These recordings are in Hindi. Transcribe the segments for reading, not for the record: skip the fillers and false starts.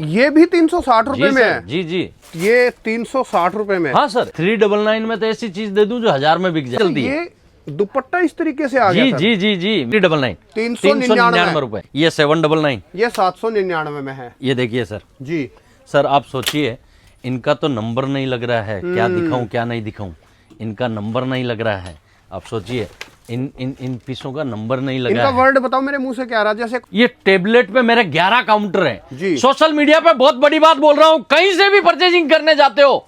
ये भी 360 रुपए में है? जी जी, ये 360 रुपए में? हाँ सर। 399 में तो ऐसी चीज दे दूं जो 1000 में बिक जाए। ये दुपट्टा इस तरीके से आ गया जी सर? जी जी जी, 399, 399 रुपए। ये 799, ये 799 में है। ये देखिए सर। जी सर आप सोचिए, इनका तो नंबर नहीं लग रहा है, क्या दिखाऊं क्या नहीं दिखाऊं, इनका नंबर नहीं लग रहा है। आप सोचिए, इन पीसों का नंबर नहीं लगा इनका है। वर्ड बताओ, मेरे मुंह से क्या आ रहा है? जैसे ये टेबलेट पे मेरे 11 काउंटर जी। हैं। सोशल मीडिया पे बहुत बड़ी बात बोल रहा हूं, कहीं से भी परचेजिंग करने जाते हो,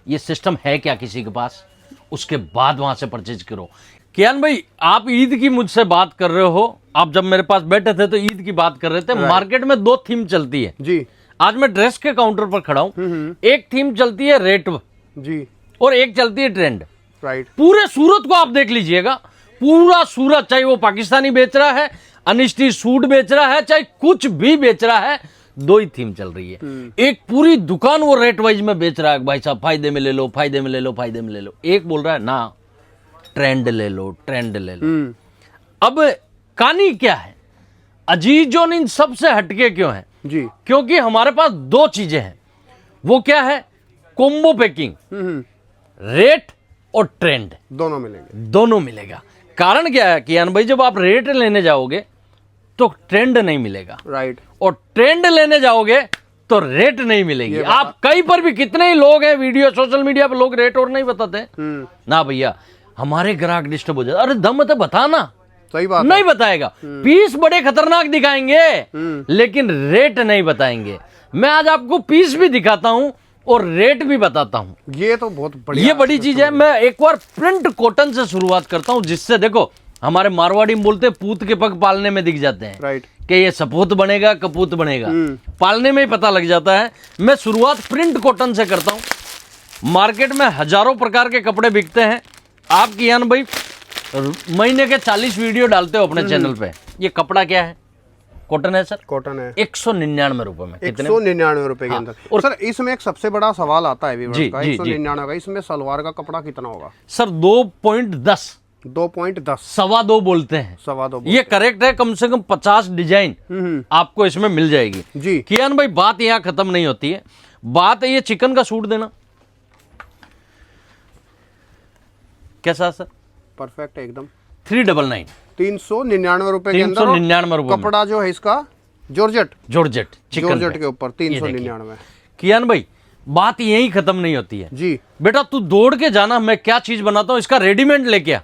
ये सिस्टम है क्या किसी के पास? उसके बाद वहां से परचेज करो। कियान भाई, आप ईद की मुझसे बात कर रहे हो, आप जब मेरे पास बैठे थे तो ईद की बात कर रहे थे। मार्केट में 2 थीम चलती है जी। आज मैं ड्रेस के काउंटर पर खड़ा हूं। एक थीम चलती है रेट जी, और एक चलती है ट्रेंड। राइट। पूरे सूरत को आप देख लीजिएगा, पूरा सूरत, चाहे वो पाकिस्तानी बेच रहा है, अनिस्टी सूट बेच रहा है, चाहे कुछ भी बेच रहा है, 2 ही थीम चल रही है। एक पूरी दुकान वो रेट वाइज में बेच रहा है, भाई साहब फायदे में ले लो, फायदे में ले लो, फायदे में ले लो। एक बोल रहा है ना ट्रेंड ले लो, ट्रेंड ले लो। अब कहानी क्या है, अजीज जोन इन सबसे हटके क्यों है? जी। क्योंकि हमारे पास 2 चीजें हैं। वो क्या है? कॉम्बो पैकिंग, रेट और ट्रेंड दोनों मिलेंगे। दोनों मिलेगा। कारण क्या है कियान भाई, जब आप रेट लेने जाओगे तो ट्रेंड नहीं मिलेगा, राइट, और ट्रेंड लेने जाओगे तो रेट नहीं मिलेगी। आप कहीं पर भी, कितने ही लोग हैं वीडियो सोशल मीडिया पर, लोग रेट और नहीं बताते ना भैया, हमारे ग्राहक डिस्टर्ब हो जाते। अरे दम तो बताना, सही बात नहीं बताएगा। पीस बड़े खतरनाक दिखाएंगे लेकिन रेट नहीं बताएंगे। मैं आज आपको पीस भी दिखाता हूं और रेट भी बताता हूं। ये तो बहुत बढ़िया, ये बड़ी चीज है। मैं एक बार प्रिंट कॉटन से शुरुआत करता हूं, जिससे देखो, हमारे मारवाड़ी में बोलते पूत के पग पालने में दिख जाते हैं, राइट, कि ये सपूत बनेगा कपूत बनेगा, पालने में ही पता लग जाता है। मैं शुरुआत प्रिंट कॉटन से करता हूं। मार्केट में हजारों प्रकार के कपड़े बिकते हैं। आप कियान भाई महीने के 40 वीडियो डालते हो अपने चैनल पे। ये कपड़ा क्या है? कॉटन है सर, कॉटन है। 199 रुपए में। 199 रुपए के अंदर। और सर इसमें एक सबसे बड़ा सवाल आता है जी, का, जी, 199 का, इसमें सलवार का कपड़ा कितना होगा? सर 2.10, 2.10, 2.25 बोलते हैं। 2.25 ये करेक्ट है। कम से कम 50 डिजाइन आपको इसमें मिल जाएगी। जी। कियान भाई, बात यहाँ खत्म नहीं होती है। बात है ये चिकन का सूट देना कैसा सर? परफेक्ट एकदम। 399, 399 रुपए के अंदर। 399 रुपए में। कपड़ा जो है इसका जॉर्जेट चिकन जॉर्जेट के ऊपर 399। कियान भाई, बात यही खत्म नहीं होती है। जी। बेटा तू दौड़ के जाना, मैं क्या चीज बनाता हूं, इसका रेडीमेड लेके आ।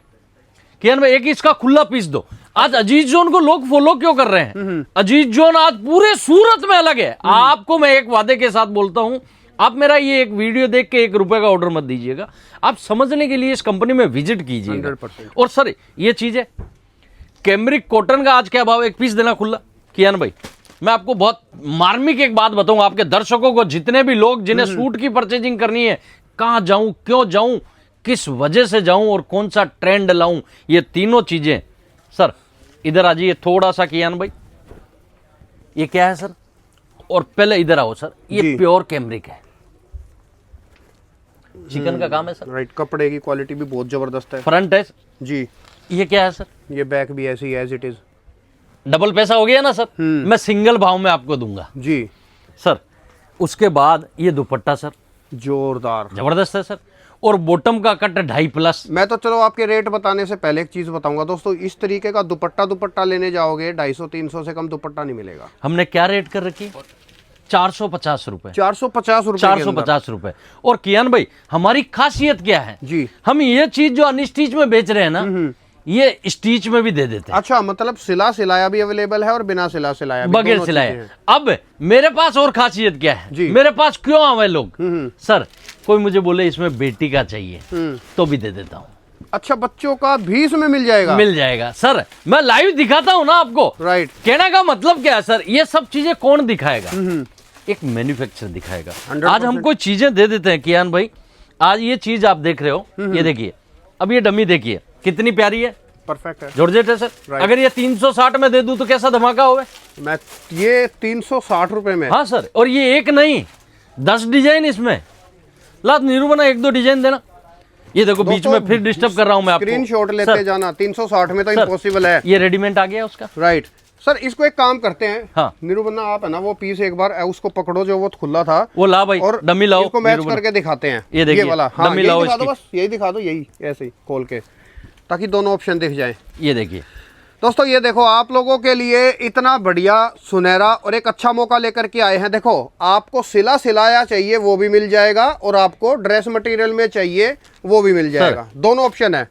कियान भाई, एक इसका खुला पीस दो। आज अजीज जोन को लोग फॉलो क्यों कर रहे हैं? अजीज जोन आज पूरे सूरत में अलग है। आपको मैं एक वादे के साथ बोलता हूं, आप मेरा ये एक वीडियो देख के 1 रुपए का ऑर्डर मत दीजिएगा। आप समझने के लिए इस कंपनी में विजिट कीजिएगा। 100%। और सर ये चीज है, कैमरिक कॉटन का आज क्या भाव? 1 पीस देना खुला। कियान भाई, मैं आपको बहुत मार्मिक एक बात बताऊंगा, आपके दर्शकों को, जितने भी लोग जिन्हें सूट की परचेजिंग करनी है, कहां जाऊं, क्यों जाऊं, किस वजह से जाऊं और कौन सा ट्रेंड लाऊं, ये तीनों चीजें। सर इधर आ जाइए थोड़ा सा कियान भाई, ये क्या है सर? और पहले इधर आओ सर, ये प्योर कैमरिक है, चिकन का काम है सर। राइट, कपड़े की क्वालिटी भी बहुत जबरदस्त है। फ्रंट है जी। ये क्या है सर? ये बैक भी ऐसी है, एज इट इज। डबल पैसा हो गया ना सर। मैं सिंगल भाव में आपको दूंगा जी सर। उसके बाद ये दुपट्टा सर, जोरदार, जबरदस्त है सर। और बॉटम का कट 2.5+। मैं तो चलो आपके रेट बताने से पहले एक चीज बताऊंगा दोस्तों, इस तरीके का दुपट्टा लेने जाओगे 250-300 से कम दुपट्टा नहीं मिलेगा। हमने क्या रेट कर रखी? 450 रुपए। 450 रुपए। 450 रुपए। और कियान भाई, हमारी खासियत क्या है जी? हम ये चीज जो अनस्टिच में बेच रहे हैं ना, ये स्टिच में भी दे देते हैं। अच्छा, मतलब सिलाया भी अवेलेबल है और बिना सिलाया भी, बगैर सिलाया। अब मेरे पास और खासियत क्या है जी? मेरे पास क्यों आवे लोग? सर कोई मुझे बोले इसमें बेटी का चाहिए तो भी दे देता हूँ। अच्छा, बच्चों का भी इसमें मिल जाएगा? मिल जाएगा सर, मैं लाइव दिखाता हूँ ना आपको। राइट। कहने का मतलब क्या है सर, ये सब चीजें कौन दिखाएगा? एक मैन्युफैक्चर दिखाएगा। आज हम कोई चीजें दे देते हैं कियान भाई। आज ये चीज आप देख रहे हो, ये देखिए, अब ये डमी देखिए कितनी प्यारी है, परफेक्ट है, जॉर्जेट है सर। अगर ये 360 में दे दूं तो कैसा धमाका होगा? मैं ये 360 रुपए में। हाँ सर। और ये एक नहीं, 10 डिजाइन इसमें। ला निरूबना 1-2 डिजाइन देना। ये देखो बीच में फिर डिस्टर्ब कर रहा हूं मैं आपको। स्क्रीनशॉट लेते जाना। 360 में तो इम्पॉसिबल है। ये रेडीमेड आ गया उसका। राइट। सर इसको एक काम करते हैं, हाँ। निरूपन्ना आप है ना वो पीस एक बार उसको पकड़ो जो वो खुला था, वो ला भाई, और डमी लाओ, इसको मैच निरूपन्ना। करके दिखाते हैं। ये देखिए, वाला हाँ, डमी यही लाओ दिखा दो, इसकी। बस यही दिखा दो, यही ऐसे ही खोल के, ताकि दोनों ऑप्शन दिख जाए। ये देखिए दोस्तों ये देखो, आप लोगों के लिए इतना बढ़िया सुनहरा और एक अच्छा मौका लेकर के आए हैं। देखो आपको सिलाया चाहिए वो भी मिल जाएगा, और आपको ड्रेस मटेरियल में चाहिए वो भी मिल जाएगा, दोनों ऑप्शन है।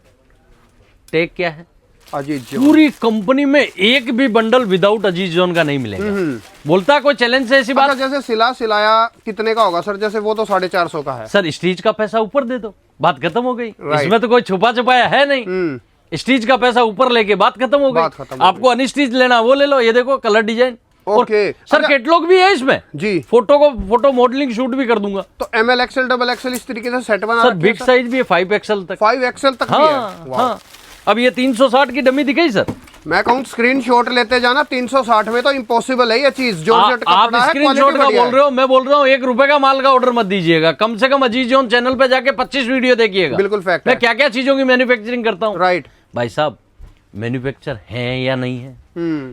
टेक क्या है, अजीज जोन। पूरी कंपनी में एक भी बंडल विदाउट अजीज जोन का नहीं मिलेगा। बोलता है कोई चैलेंज से ऐसी बात। अच्छा, जैसे सिलाया कितने का होगा सर? जैसे वो तो 450 का है सर स्टीच का पैसा ऊपर दे दो, बात खत्म हो गई। Right. इसमें तो कोई छुपा छुपाया है नहीं। स्टीच का पैसा ऊपर लेके बात खत्म हो बात गई। खत्म हो आपको अनस्टिच लेना वो ले लो, ये देखो कलर डिजाइन। ओके। सर अच्छा, कैटलॉग भी है इसमें जी। फोटो मॉडलिंग शूट भी कर दूंगा। तो ML XL XXL इस तरीके से सेट बना सर बिग साइज भी है 5XL तक। 5XL तक भी है। हाँ वाह। हाँ। अब ये 360 की डमी दिखाई सर। मैं कहूँ स्क्रीनशॉट लेते जाना, 360 में तो इम्पॉसिबल है ये चीज। जो आप स्क्रीनशॉट का बोल रहे हो, मैं बोल रहा हूँ 1 रुपए का माल का ऑर्डर मत दीजिएगा। कम से कम अजीज जोन चैनल पे जाके 25 वीडियो देखिएगा। बिल्कुल फैक्ट मैं है। क्या क्या चीजों की मैन्युफैक्चरिंग करता हूँ। राइट। भाई साहब मैन्युफैक्चर है या नहीं है,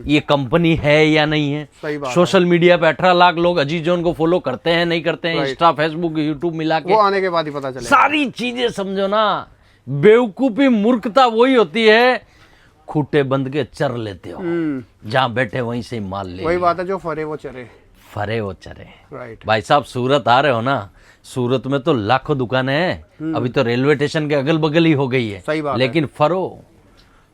ये कंपनी है या नहीं है। सही बात सोशल मीडिया पे 18 लाख लोग अजीज जोन को फॉलो करते हैं नहीं करते हैं, इंस्टा फेसबुक यूट्यूब मिला के वो आने के बाद ही पता चले। सारी चीजें समझो ना। बेवकूफी मूर्खता वही होती है, खूटे बंद के चर लेते हो, जहां बैठे वहीं से माल ले। वही बात है, जो फरे वो चरे। फरे वो चरे। राइट। भाई साहब सूरत आ रहे हो ना, सूरत में तो लाखों दुकानें हैं। अभी तो रेलवे स्टेशन के अगल बगल ही हो गई है। सही बात है। लेकिन फरो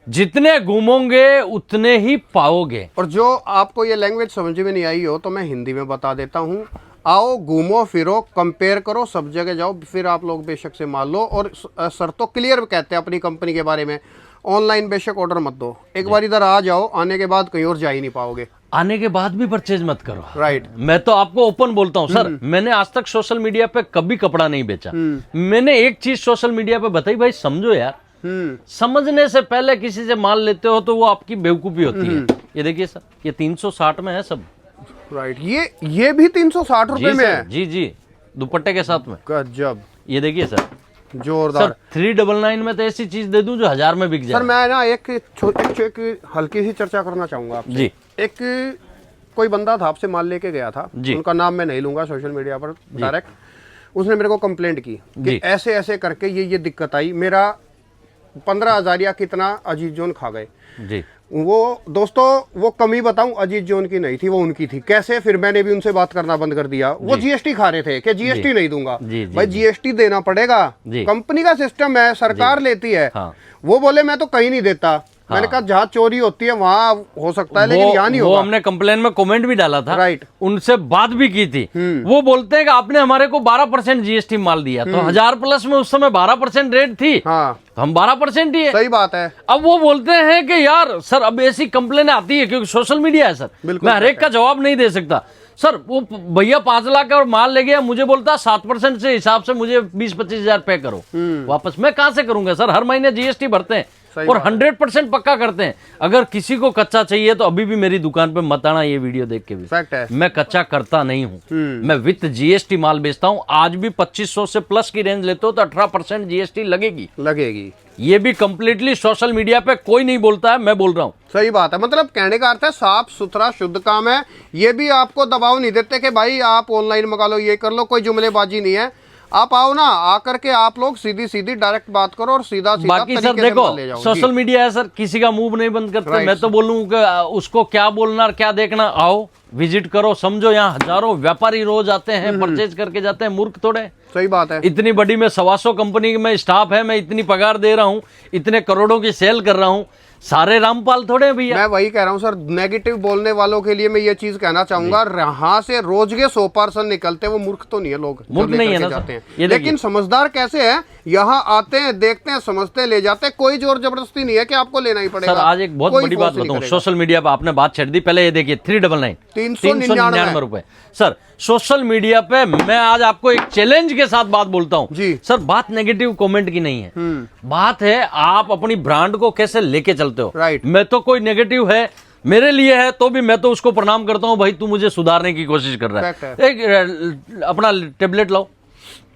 जितने घूमोगे उतने ही पाओगे। और जो आपको ये लैंग्वेज समझ में नहीं आई हो तो मैं हिंदी में बता देता हूँ। आओ घूमो फिरो, कंपेयर करो, सब जगह जाओ, फिर आप लोग बेशक से मान लो। और सर तो क्लियर कहते हैं अपनी कंपनी के बारे में, ऑनलाइन बेशक ऑर्डर मत दो, एक बार इधर आ जाओ, आने के बाद कहीं और जा ही नहीं पाओगे। आने के बाद भी परचेज मत करो। राइट। मैं तो आपको ओपन बोलता हूँ सर, मैंने आज तक सोशल मीडिया पे कभी कपड़ा नहीं बेचा। मैंने एक चीज सोशल मीडिया पे बताई, भाई समझो यार, समझने से पहले किसी से माल लेते हो तो वो आपकी बेवकूफी होती है। ये देखिए सर, ये 360 में है सब। राइट। ये भी 360 रुपए में है। जी जी, दुपट्टे के साथ में। गजब। ये देखिए सर, जोरदार। 399 में तो ऐसी चीज दे दूं जो 1000 में बिक जाए। सर मैं ना एक हल्की सी चर्चा करना चाहूंगा आपसे। जी। एक कोई बंदा था, आपसे माल लेके गया था, जी। उनका नाम मैं नहीं लूंगा सोशल मीडिया पर डायरेक्ट। उसने मेरे को कंप्लेंट की कि ऐसे ऐसे करके ये दिक्कत आई, मेरा 15,000 या कितना अजीज जोन खा गए। जी। वो दोस्तों वो कमी बताऊं, अजीज जोन की नहीं थी, वो उनकी थी। कैसे? फिर मैंने भी उनसे बात करना बंद कर दिया। वो जीएसटी खा रहे थे कि जीएसटी नहीं दूंगा। भाई जीएसटी देना पड़ेगा, कंपनी का सिस्टम है, सरकार लेती है। हाँ। वो बोले मैं तो कहीं नहीं देता। मैंने कहा जहाँ चोरी होती है वहाँ हो सकता है, लेकिन यहाँ नहीं होगा। वो हमने कंप्लेन में कमेंट भी डाला था। राइट। उनसे बात भी की थी। वो बोलते हैं कि आपने हमारे को 12% जीएसटी माल दिया, तो 1000 प्लस में उस समय 12% रेट थी। हाँ, तो हम 12% ही है। सही बात है। अब वो बोलते हैं कि यार सर अब ऐसी कंप्लेन आती है क्योंकि सोशल मीडिया है सर, मैं हर एक का जवाब नहीं दे सकता। सर वो भैया 5 लाख का और माल ले गया, मुझे बोलता 7% से हिसाब से मुझे 20-25 हजार पे करो वापस। मैं कहां से करूंगा सर, हर महीने जीएसटी भरते हैं और 100% पक्का करते हैं। अगर किसी को कच्चा चाहिए तो अभी भी मेरी दुकान पे मत आना, ये वीडियो देख के भी। फैक्ट है। मैं कच्चा करता नहीं हूँ, मैं विथ जीएसटी माल बेचता हूँ। आज भी 2500 से प्लस की रेंज लेते हो तो 18% जीएसटी लगेगी। ये भी कंप्लीटली सोशल मीडिया पे कोई नहीं बोलता है, मैं बोल रहा हूँ। सही बात है। मतलब कहने का अर्थ है साफ सुथरा शुद्ध काम है। ये भी आपको दबाव नहीं देते कि भाई आप ऑनलाइन मंगा लो, ये कर लो, कोई जुमलेबाजी नहीं है। आप आओ ना, आकर के आप लोग सीधी डायरेक्ट बात करो और सीधा बाकी सर देखो सोशल मीडिया है सर, किसी का मुंह नहीं बंद करते। मैं तो बोलूँ कि उसको क्या बोलना और क्या देखना, आओ विजिट करो, समझो। यहाँ हजारों व्यापारी रोज आते हैं, परचेज करके जाते हैं, मूर्ख थोड़े। सही बात है। इतनी बड़ी में 125 कंपनी में स्टाफ है, मैं इतनी पगार दे रहा हूँ, इतने करोड़ों की सेल कर रहा हूँ, सारे रामपाल थोड़े भैया। मैं वही कह रहा हूँ सर, नेगेटिव बोलने वालों के लिए मैं ये चीज कहना चाहूंगा, यहाँ से रोज के 100% निकलते, वो मूर्ख तो नहीं है लोग, मूर्ख नहीं है ना जाते हैं। ये लेकिन समझदार कैसे है, यहाँ आते हैं, देखते हैं, समझते हैं, ले जाते हैं। कोई जोर जबरदस्ती नहीं है कि आपको लेना ही पड़ेगा। सर आज एक बहुत बड़ी बात बताऊं, सोशल मीडिया पर आपने बात छेड़ दी। पहले ये देखिए 399 रुपए सर सोशल मीडिया पे। मैं आज आपको एक चैलेंज के साथ बात बोलता हूं सर, बात नेगेटिव कमेंट की नहीं है, बात है आप अपनी ब्रांड को कैसे लेके चलते हो। राइट। मैं तो कोई नेगेटिव है मेरे लिए है तो भी मैं तो उसको प्रणाम करता हूं, भाई तू मुझे सुधारने की कोशिश कर रहा है। एक अपना टेबलेट लाओ,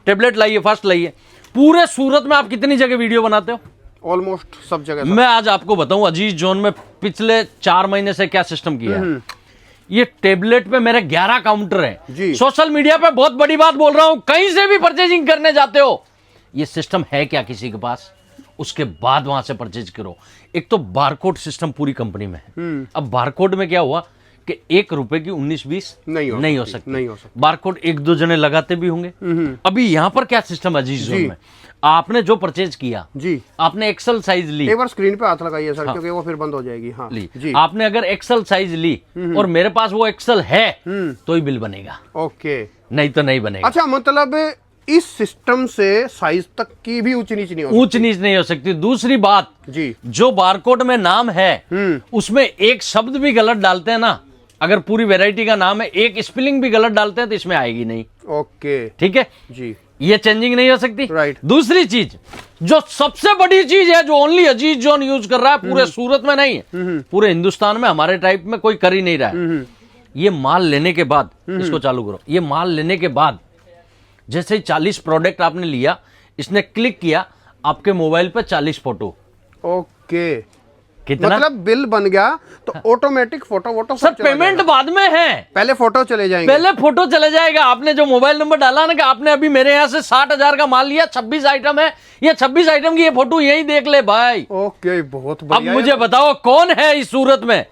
टेबलेट लाइए, फास्ट लाइए। पूरे सूरत में आप कितनी जगह वीडियो बनाते हो? ऑलमोस्ट सब जगह सर। मैं आज आपको बताऊं अजीज जोन में पिछले 4 महीने से क्या सिस्टम किया है। ये टेबलेट पे मेरे 11 काउंटर जी। हैं। सोशल मीडिया पे बहुत बड़ी बात बोल रहा हूं, कहीं से भी परचेजिंग करने जाते हो, ये सिस्टम है क्या किसी के पास, उसके बाद वहां से परचेज करो। एक तो बारकोड सिस्टम पूरी कंपनी में है। अब बारकोड में क्या हुआ कि 1 रुपए की 19-20 नहीं हो सकती। बारकोड 1-2 जने लगाते भी होंगे। अभी यहां पर क्या सिस्टम है अजीज जोन में, आपने जो परचेज किया जी, आपने एक्सेल साइज ली, एक बार स्क्रीन पे हाथ लगाइए सर, क्योंकि वो फिर बंद हो जाएगी। हाँ ली जी, आपने अगर एक्सेल साइज ली और मेरे पास वो एक्सेल है तो ही बिल बनेगा, ओके, नहीं तो नहीं बनेगा। अच्छा, मतलब इस सिस्टम से साइज तक की भी ऊंच नीच नहीं हो ऊंच नीच नहीं हो सकती। दूसरी बात, जी, जो बारकोड में नाम है उसमें एक शब्द भी गलत डालते हैं ना, अगर पूरी वैरायटी का नाम है, एक स्पेलिंग भी गलत डालते हैं तो इसमें आएगी नहीं। ओके, ठीक है जी, ये चेंजिंग नहीं हो सकती। राइट। दूसरी चीज, जो सबसे बड़ी चीज है, जो ओनली अजीज जोन यूज कर रहा है, पूरे सूरत में नहीं है, पूरे हिंदुस्तान में हमारे टाइप में कोई कर ही नहीं रहा है। ये माल लेने के बाद, इसको चालू करो, ये माल लेने के बाद जैसे ही 40 प्रोडक्ट आपने लिया, इसने क्लिक किया, आपके मोबाइल पे 40 फोटो। ओके, कितना मतलब बिल बन गया तो ऑटोमेटिक फोटो वोटो सर, पेमेंट बाद में है, पहले फोटो चले जाएंगे। पहले फोटो चले जाएगा। आपने जो मोबाइल नंबर डाला ना कि आपने अभी मेरे यहाँ से 60,000 का माल लिया, 26 आइटम है, ये 26 आइटम की ये फोटो यही देख ले भाई। ओके, बहुत अब बढ़िया। मुझे बताओ कौन है इस सूरत में,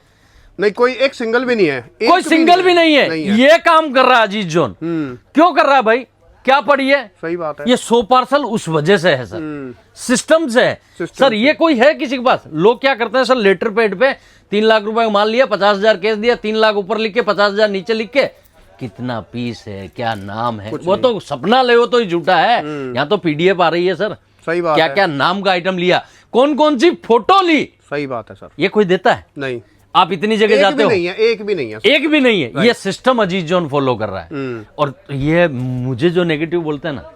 नहीं, कोई एक सिंगल भी नहीं है, कोई सिंगल भी नहीं है। ये काम कर रहा है अजीज जोन। क्यों कर रहा है भाई, क्या पड़ी है, सही बात है। ये 100 पार्सल उस वजह से है सर, सिस्टम से है सर। ये कोई है किसी के पास? लोग क्या करते हैं सर, लेटर पेड पे 3 लाख रुपए का माल लिया, 50,000 कैश दिया, 3 लाख ऊपर लिख के 50,000 नीचे लिख के, कितना पीस है, क्या नाम है, वो तो सपना ले, वो तो ही झूठा है। यहाँ तो पीडीएफ आ रही है सर, सही बात क्या है। क्या नाम का आइटम लिया, कौन कौन सी फोटो ली, सही बात है सर। ये कोई देता है? नहीं, आप इतनी जगह जाते हो, नहीं है, एक भी नहीं है, एक भी नहीं है। ये सिस्टम अजीज जोन फॉलो कर रहा है। और ये मुझे जो नेगेटिव बोलते हैं ना,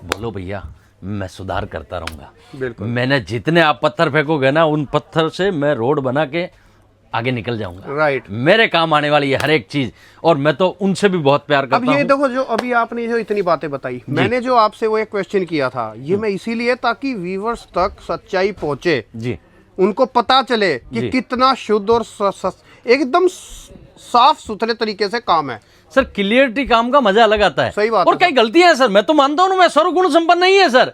बोलो भैया, मैं सुधार करता रहूंगा। बिल्कुल, मैंने जितने आप पत्थर फेंकोगे ना, उन पत्थर से मैं रोड बना के आगे निकल जाऊंगा। राइट, मेरे काम आने वाली है हर एक चीज, और मैं तो उनसे भी बहुत प्यार अब करता ये हूं। देखो, जो अभी आपने जो इतनी बातें बताई, मैंने जो आपसे वो एक क्वेश्चन किया था, ये मैं इसीलिए ताकि व्यूअर्स तक सच्चाई पहुंचे, जी, उनको पता चले कि जी। कितना शुद्ध और एकदम साफ सुथरे तरीके से काम है। सर क्लियरिटी काम का मजा अलग आता है। सही बात और है कई गलतियां हैं सर, मैं तो मानता हूं मैं सर्वगुण संपन्न नहीं है सर,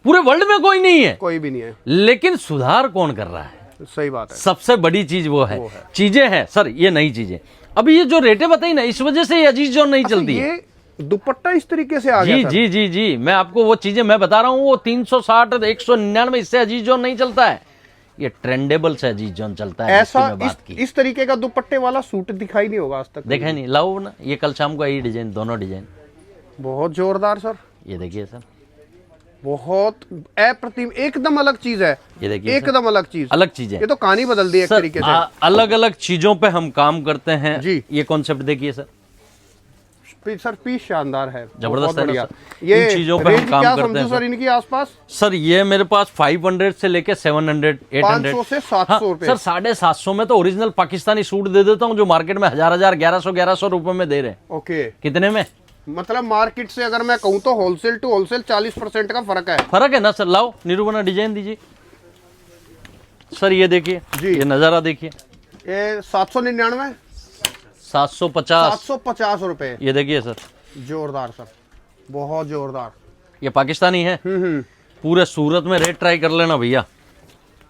पूरे वर्ल्ड में कोई नहीं है, कोई भी नहीं है, लेकिन सुधार कौन कर रहा है? सही बात है। सबसे बड़ी चीज वो है। चीजें हैं सर, ये नई चीजें, अभी ये जो रेटें बताई ना, इस वजह से ये अजीज जोन नहीं चलती है। ये दुपट्टा इस तरीके से आ जी गया सर। जी जी जी, मैं आपको वो चीजें मैं बता रहा हूँ, वो 360 199 इससे अजीज जोन नहीं चलता है, ये ट्रेंडेबल से अजीज जोन चलता है। ऐसा जिसकी मैं बात की, इस तरीके का दुपट्टे वाला सूट दिखाई नहीं होगा आज तक। देखा नहीं, लाओ ना, ये कल शाम को यही डिजाइन, दोनों डिजाइन, बहुत जोरदार सर, ये देखिए सर, बहुत अप्रतिम, एकदम अलग चीज है, ये देखिए एकदम अलग चीज, अलग चीजें। ये तो कहानी बदल दी एक सर तरीके से। अलग अलग चीजों पे हम काम करते हैं जी। ये कॉन्सेप्ट देखिए सर, सर पीस शानदार है, जबरदस्त बहुत है ना बढ़िया। सर। ये इन चीजों पे हम रेंज काम क्या करते समझूं हैं सर इनकी आसपास? सर ये मेरे पास 500 से लेके 700 800 500 से 700 रुपए। सर 750 में तो ओरिजिनल पाकिस्तानी सूट दे देता हूँ, जो मार्केट में 1000 1100 रुपए में दे रहे हैं। ओके, कितने में? मतलब मार्केट से अगर मैं कहूँ तो होलसेल टू होलसेल 40% का फर्क है। फर्क है ना सर। लाओ निरूपणा डिजाइन दीजिए सर, ये देखिए जी। ये नजारा देखिए, ये 799 750 750 रुपए, ये देखिए सर, जोरदार सर, बहुत जोरदार। ये पाकिस्तानी है। पूरे सूरत में रेट ट्राई कर लेना भैया,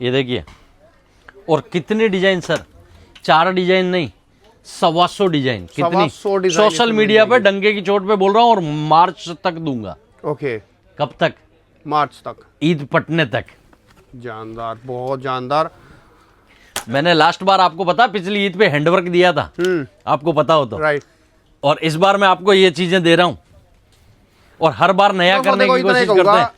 ये देखिए। और कितने डिजाइन सर, 4 डिजाइन नहीं, 125 डिजाइन। कितनी? 125 डिजाइन सोशल मीडिया पे डंके की चोट पे बोल रहा हूँ, और मार्च तक दूंगा। ओके, कब तक? मार्च तक। ईद पटने तक। जानदार, बहुत जानदार। मैंने लास्ट बार आपको पता, पिछली ईद पे हैंडवर्क दिया था, आपको पता हो तो। राइट। और इस बार मैं आपको ये चीजें दे रहा हूं, और हर बार नया करने की कोशिश करते हैं।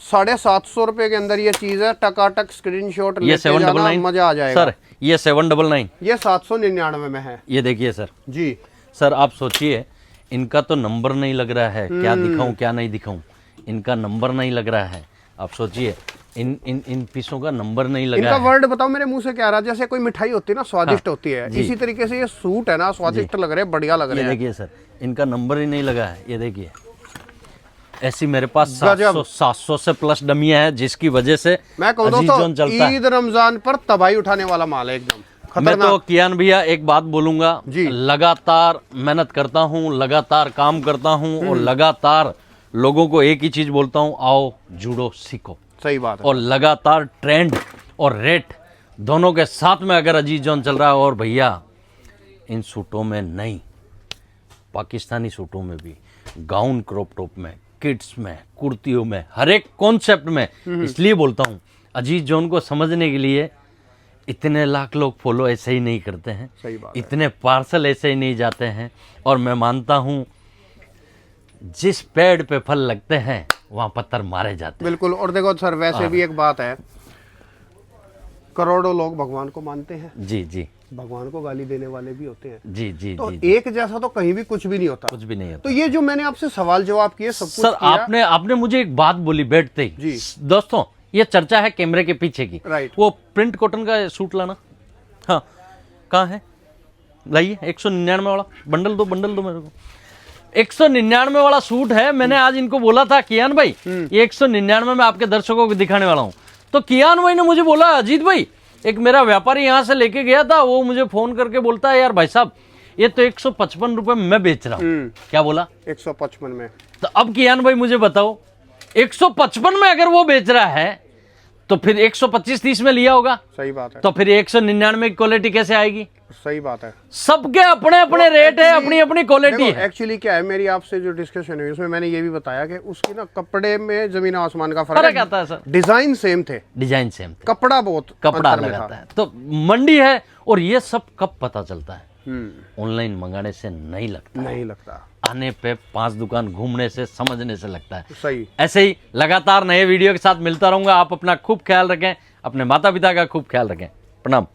750 रुपए के अंदर ये चीज है, टकाटक स्क्रीनशॉट ये लेते जाना, 799 मजा आ जाएगा सर। ये 799, ये 799 में है। ये देखिए सर। जी सर आप सोचिए, इनका तो नंबर नहीं लग रहा है, क्या दिखाऊं क्या नहीं दिखाऊं, इनका नंबर नहीं लग रहा है। आप सोचिए, इन इन इन पीसों का नंबर नहीं लगा इनका है। वर्ड बताओ मेरे मुंह से क्या आ रहा है? जैसे कोई मिठाई होती है ना, स्वादिष्ट होती है, जी। इसी तरीके से ये सूट है ना, स्वादिष्ट लग रहे हैं, बढ़िया लग रहे ये हैं। देखिए सर, इनका नंबर ही नहीं लगा है, ये देखिए। ऐसी मेरे पास गजब। 700 से प्लस डमियां हैं, जिसकी वजह से मैं कहूँ अजीज जोन तो चलता है। ईद रमजान पर तबाही उठाने वाला माल है एकदम मैं तो खतरनाक। कियान भैया एक बात बोलूंगा, जी। लगातार मेहनत करता हूँ, लगातार काम करता हूँ और लगातार लोगों को एक ही चीज बोलता हूँ, आओ जुड़ो सीखो। सही बात है। और लगातार ट्रेंड और रेट दोनों के साथ में अगर अजीज जोन चल रहा है, और भैया इन सूटों में नहीं, पाकिस्तानी सूटों में भी, गाउन क्रॉप टॉप में, किड्स में, कुर्तियों में, हर एक कॉन्सेप्ट में। इसलिए बोलता हूँ अजीज जोन को समझने के लिए इतने लाख लोग फॉलो ऐसे ही नहीं करते हैं, सही बात है। इतने पार्सल ऐसे ही नहीं जाते हैं। और मैं मानता हूँ जिस पेड़ पे फल लगते हैं वहाँ पत्थर मारे जाते हैं। बिल्कुल। और देखो सर, वैसे भी एक बात है, करोड़ों लोग भगवान को मानते हैं, जी जी भगवान को गाली देने वाले भी होते हैं, जी जी तो जी, एक जैसा तो कहीं भी कुछ भी नहीं होता। कुछ भी नहीं होता। तो ये जो मैंने आपसे सवाल जवाब किए, सब कुछ सर किया। आपने मुझे एक बात बोली बैठते ही। जी। दोस्तों ये चर्चा है कैमरे के पीछे की। राइट। वो प्रिंट कॉटन का सूट लाना, हाँ कहाँ है, लाइए 199 वाला बंडल दो मेरे को। 199 वाला सूट है। मैंने आज इनको बोला था कियान भाई ये 199 में आपके दर्शकों को दिखाने वाला हूं। तो कियान भाई ने मुझे बोला, अजीत भाई एक मेरा व्यापारी यहां से लेके गया था, वो मुझे फोन करके बोलता है, यार भाई साहब ये तो 155 रुपए में मैं बेच रहा हूं। क्या बोला? 155 में। तो अब कियान भाई मुझे बताओ, 155 में अगर वो बेच रहा है तो फिर 125-30 में लिया होगा, सही बात है। तो फिर 199 की क्वालिटी कैसे आएगी? सही बात है। सबके अपने अपने रेट है, अपनी अपनी क्वालिटी है। एक्चुअली क्या है, मेरी आपसे जो डिस्कशन हुई उसमें मैंने ये भी बताया कि उसकी ना कपड़े में जमीन आसमान का फर्क आता है सर। डिजाइन सेम थे, डिजाइन सेम, कपड़ा बहुत कपड़ा अंतर में लगाता था। है। तो मंडी है, और ये सब कब पता चलता है? हम्म, ऑनलाइन मंगाने से नहीं लगता, नहीं लगता। आने पे 5 दुकान घूमने से, समझने से लगता है। सही। ऐसे ही लगातार नए वीडियो के साथ मिलता रहूंगा। आप अपना खूब ख्याल रखें, अपने माता पिता का खूब ख्याल रखें। प्रणाम।